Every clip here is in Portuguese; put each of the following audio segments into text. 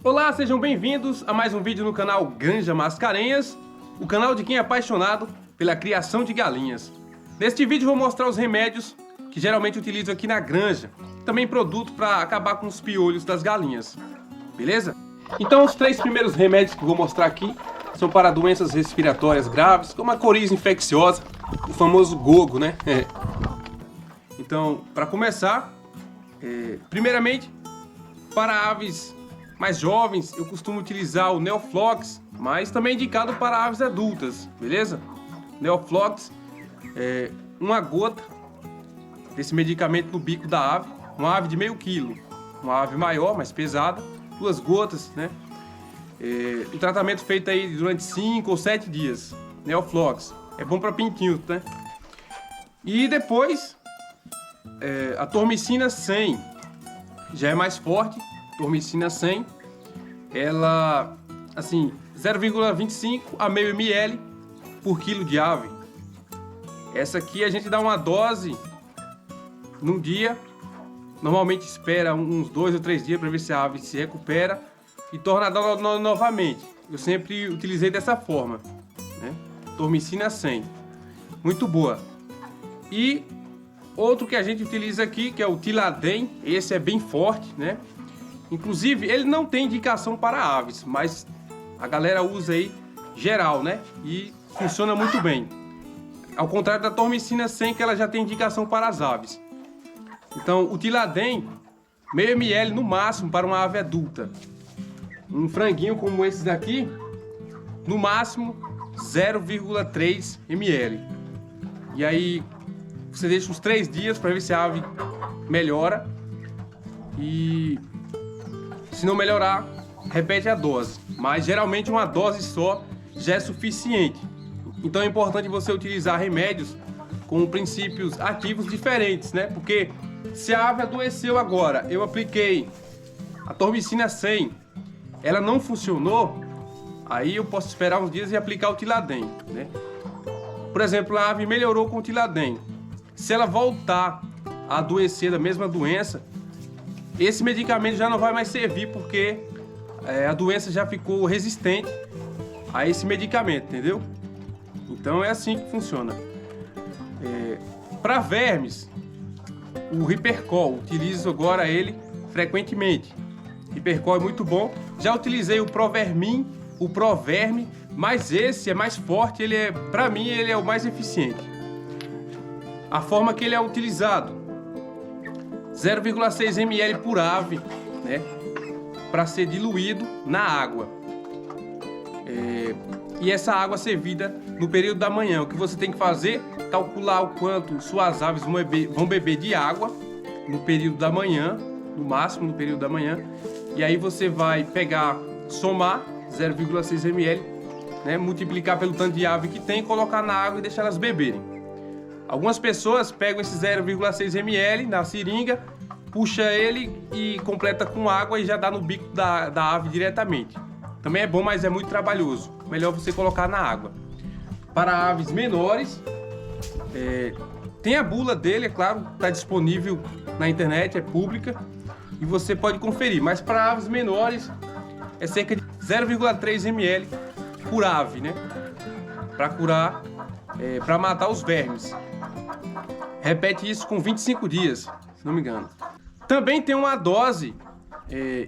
Olá, sejam bem-vindos a mais um vídeo no canal Granja Mascarenhas, o canal de quem é apaixonado pela criação de galinhas. Neste vídeo vou mostrar os remédios que geralmente utilizo aqui na granja, também produto para acabar com os piolhos das galinhas, beleza? Então os 3 primeiros remédios que vou mostrar aqui são para doenças respiratórias graves, como a coriza infecciosa, o famoso gogo, né? Então, para começar, primeiramente, para aves mais jovens, eu costumo utilizar o Neoflox, mas também indicado para aves adultas, beleza? Neoflox é uma gota desse medicamento no bico da ave, uma ave de meio quilo, uma ave maior, mais pesada, 2 gotas, né? O tratamento feito aí durante 5 ou 7 dias, Neoflox, é bom para pintinhos, né? E depois, a Tormicina 100, já é mais forte. Tormicina 100, ela, assim, 0,25 a meio ml por quilo de ave. Essa aqui a gente dá uma dose num dia, normalmente espera uns 2 ou 3 dias para ver se a ave se recupera e torna a dar novamente. Eu sempre utilizei dessa forma, né? Tormicina 100, muito boa. E outro que a gente utiliza aqui, que é o Tiladem, esse é bem forte, né? Inclusive, ele não tem indicação para aves, mas a galera usa aí geral, né? E funciona muito bem. Ao contrário da Tormicina 100, que ela já tem indicação para as aves. Então, o Tiladem, meio ml no máximo para uma ave adulta. Um franguinho como esse daqui, no máximo 0,3 ml. E aí, você deixa uns 3 dias para ver se a ave melhora. E se não melhorar, repete a dose. Mas geralmente uma dose só já é suficiente. Então é importante você utilizar remédios com princípios ativos diferentes, né? Porque se a ave adoeceu agora, eu apliquei a Tormicina 100, ela não funcionou, aí eu posso esperar uns dias e aplicar o Tiladem, né? Por exemplo, a ave melhorou com o Tiladem. Se ela voltar a adoecer da mesma doença, esse medicamento já não vai mais servir porque a doença já ficou resistente a esse medicamento, entendeu? Então é assim que funciona. Para vermes, o Ripercol, utilizo agora ele frequentemente. Ripercol é muito bom. Já utilizei o Provermin, o Proverme, mas esse é mais forte, para mim ele é o mais eficiente. A forma que ele é utilizado: 0,6 ml por ave, né, para ser diluído na água. E essa água servida no período da manhã. O que você tem que fazer? Calcular o quanto suas aves vão beber de água no período da manhã, no máximo no período da manhã. E aí você vai pegar, somar 0,6 ml, né, multiplicar pelo tanto de ave que tem, colocar na água e deixar elas beberem. Algumas pessoas pegam esse 0,6 ml na seringa, puxa ele e completa com água e já dá no bico da ave diretamente. Também é bom, mas é muito trabalhoso. Melhor você colocar na água. Para aves menores, tem a bula dele, é claro, está disponível na internet, é pública e você pode conferir. Mas para aves menores é cerca de 0,3 ml por ave, né? Para curar, para matar os vermes. Repete isso com 25 dias, se não me engano. Também tem uma dose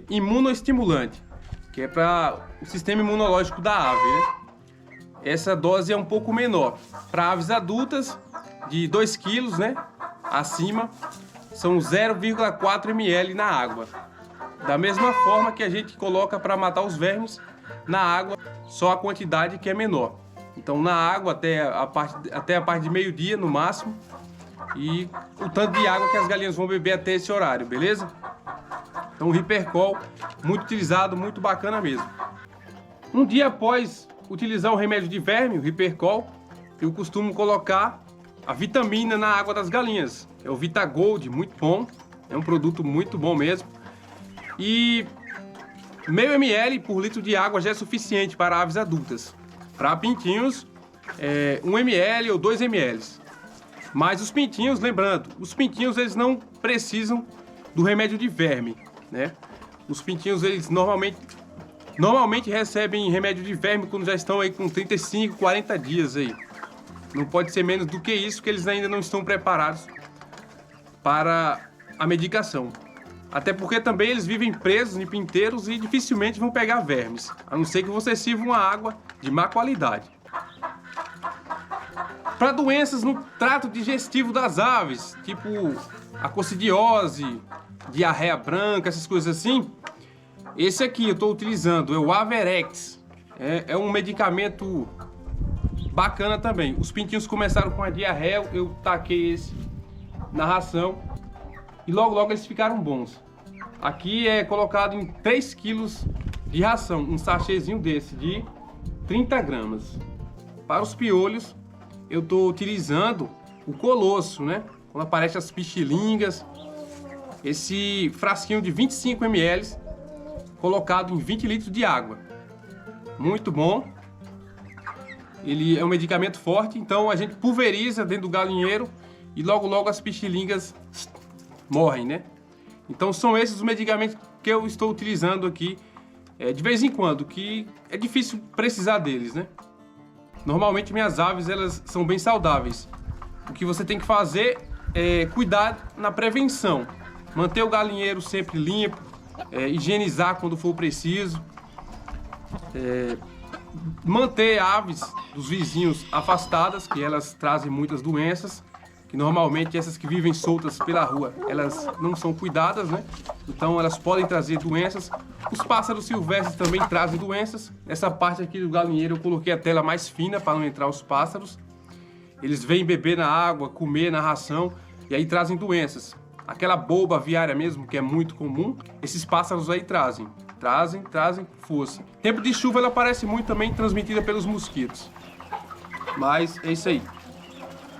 imunoestimulante, que é para o sistema imunológico da ave, né? Essa dose é um pouco menor. Para aves adultas, de 2 kg, né, acima, são 0,4 ml na água. Da mesma forma que a gente coloca para matar os vermes na água, só a quantidade que é menor. Então na água até a parte de meio-dia no máximo, e o tanto de água que as galinhas vão beber até esse horário, beleza? Então o Ripercol, muito utilizado, muito bacana mesmo. Um dia após utilizar o remédio de verme, o Ripercol, eu costumo colocar a vitamina na água das galinhas. É o Vitagold, muito bom, é um produto muito bom mesmo. E meio ml por litro de água já é suficiente para aves adultas. Para pintinhos, 1 ml ou 2 ml. Mas os pintinhos, lembrando, os pintinhos eles não precisam do remédio de verme, né? Os pintinhos eles normalmente recebem remédio de verme quando já estão aí com 35, 40 dias aí. Não pode ser menos do que isso, que eles ainda não estão preparados para a medicação. Até porque também eles vivem presos em pinteiros e dificilmente vão pegar vermes, a não ser que você sirva uma água de má qualidade. Para doenças no trato digestivo das aves, tipo a coccidiose, diarreia branca, essas coisas assim, esse aqui eu estou utilizando, é o Averex. É um medicamento bacana também. Os pintinhos começaram com a diarreia, eu taquei esse na ração e logo eles ficaram bons. Aqui é colocado em 3 kg de ração, um sachêzinho desse de 30 gramas. Para os piolhos, eu estou utilizando o Colosso, né? Quando aparecem as pichilingas, esse frasquinho de 25 ml colocado em 20 litros de água. Muito bom. Ele é um medicamento forte, então a gente pulveriza dentro do galinheiro e logo as pichilingas morrem, né? Então são esses os medicamentos que eu estou utilizando aqui de vez em quando, que é difícil precisar deles, né? Normalmente minhas aves elas são bem saudáveis. O que você tem que fazer é cuidar na prevenção. Manter o galinheiro sempre limpo, higienizar quando for preciso. Manter aves dos vizinhos afastadas, que elas trazem muitas doenças. Que normalmente essas que vivem soltas pela rua, elas não são cuidadas, né? Então elas podem trazer doenças. Os pássaros silvestres também trazem doenças. Essa parte aqui do galinheiro eu coloquei a tela mais fina para não entrar os pássaros. Eles vêm beber na água, comer na ração e aí trazem doenças. Aquela boba aviária mesmo, que é muito comum, esses pássaros aí trazem com força. Tempo de chuva ela aparece muito também transmitida pelos mosquitos. Mas é isso aí.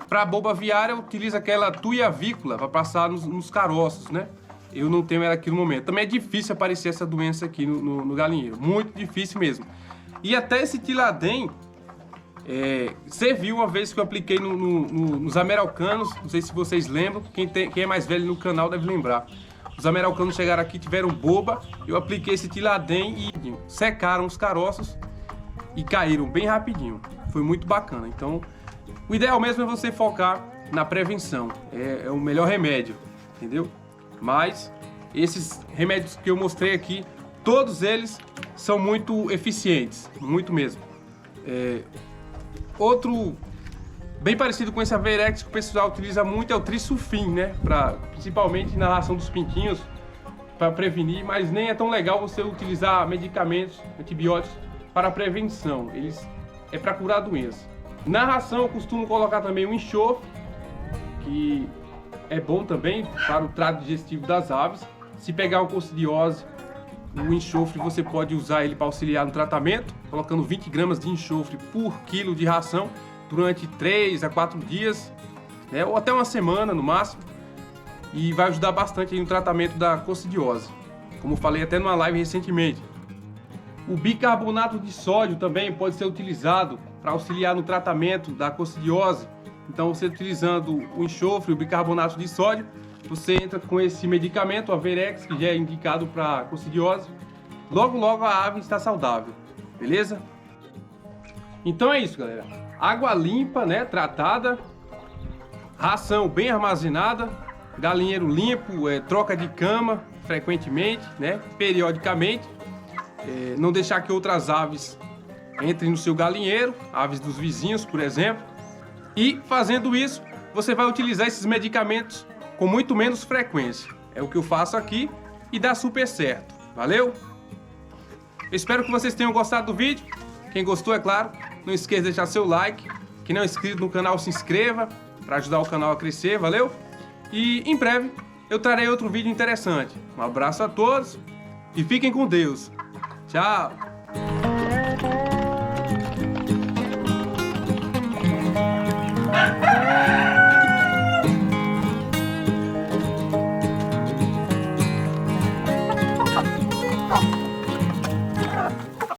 Para boba aviária, utiliza aquela tuia avícola para passar nos caroços, né? Eu não tenho ela aqui no momento. Também é difícil aparecer essa doença aqui no galinheiro. Muito difícil mesmo. E até esse tiladem, você viu uma vez que eu apliquei nos ameraucanos. Não sei se vocês lembram. Quem é mais velho no canal deve lembrar. Os ameraucanos chegaram aqui, tiveram boba. Eu apliquei esse tiladem e secaram os caroços e caíram bem rapidinho. Foi muito bacana. Então, o ideal mesmo é você focar na prevenção. É o melhor remédio, entendeu? Mas esses remédios que eu mostrei aqui, todos eles são muito eficientes, muito mesmo. Outro bem parecido com esse Averex que o pessoal utiliza muito é o Trisulfin, né? Principalmente na ração dos pintinhos, para prevenir, mas nem é tão legal você utilizar medicamentos, antibióticos para prevenção. É para curar doenças. Na ração eu costumo colocar também o enxofre, que é bom também para o trato digestivo das aves. Se pegar uma coccidiose, o enxofre você pode usar ele para auxiliar no tratamento, colocando 20 gramas de enxofre por quilo de ração durante 3 a 4 dias, né, ou até uma semana no máximo, e vai ajudar bastante aí no tratamento da coccidiose, como falei até numa live recentemente. O bicarbonato de sódio também pode ser utilizado para auxiliar no tratamento da coccidiose. Então, você utilizando o enxofre, o bicarbonato de sódio, você entra com esse medicamento, o Averex, que já é indicado para coccidiose. Logo a ave está saudável, beleza? Então é isso, galera. Água limpa, né, tratada, ração bem armazenada, galinheiro limpo, troca de cama frequentemente, né, periodicamente. Não deixar que outras aves entrem no seu galinheiro, aves dos vizinhos, por exemplo. E fazendo isso, você vai utilizar esses medicamentos com muito menos frequência. É o que eu faço aqui e dá super certo. Valeu? Eu espero que vocês tenham gostado do vídeo. Quem gostou, é claro, não esqueça de deixar seu like. Quem não é inscrito no canal, se inscreva para ajudar o canal a crescer. Valeu? E em breve eu trarei outro vídeo interessante. Um abraço a todos e fiquem com Deus. Tchau!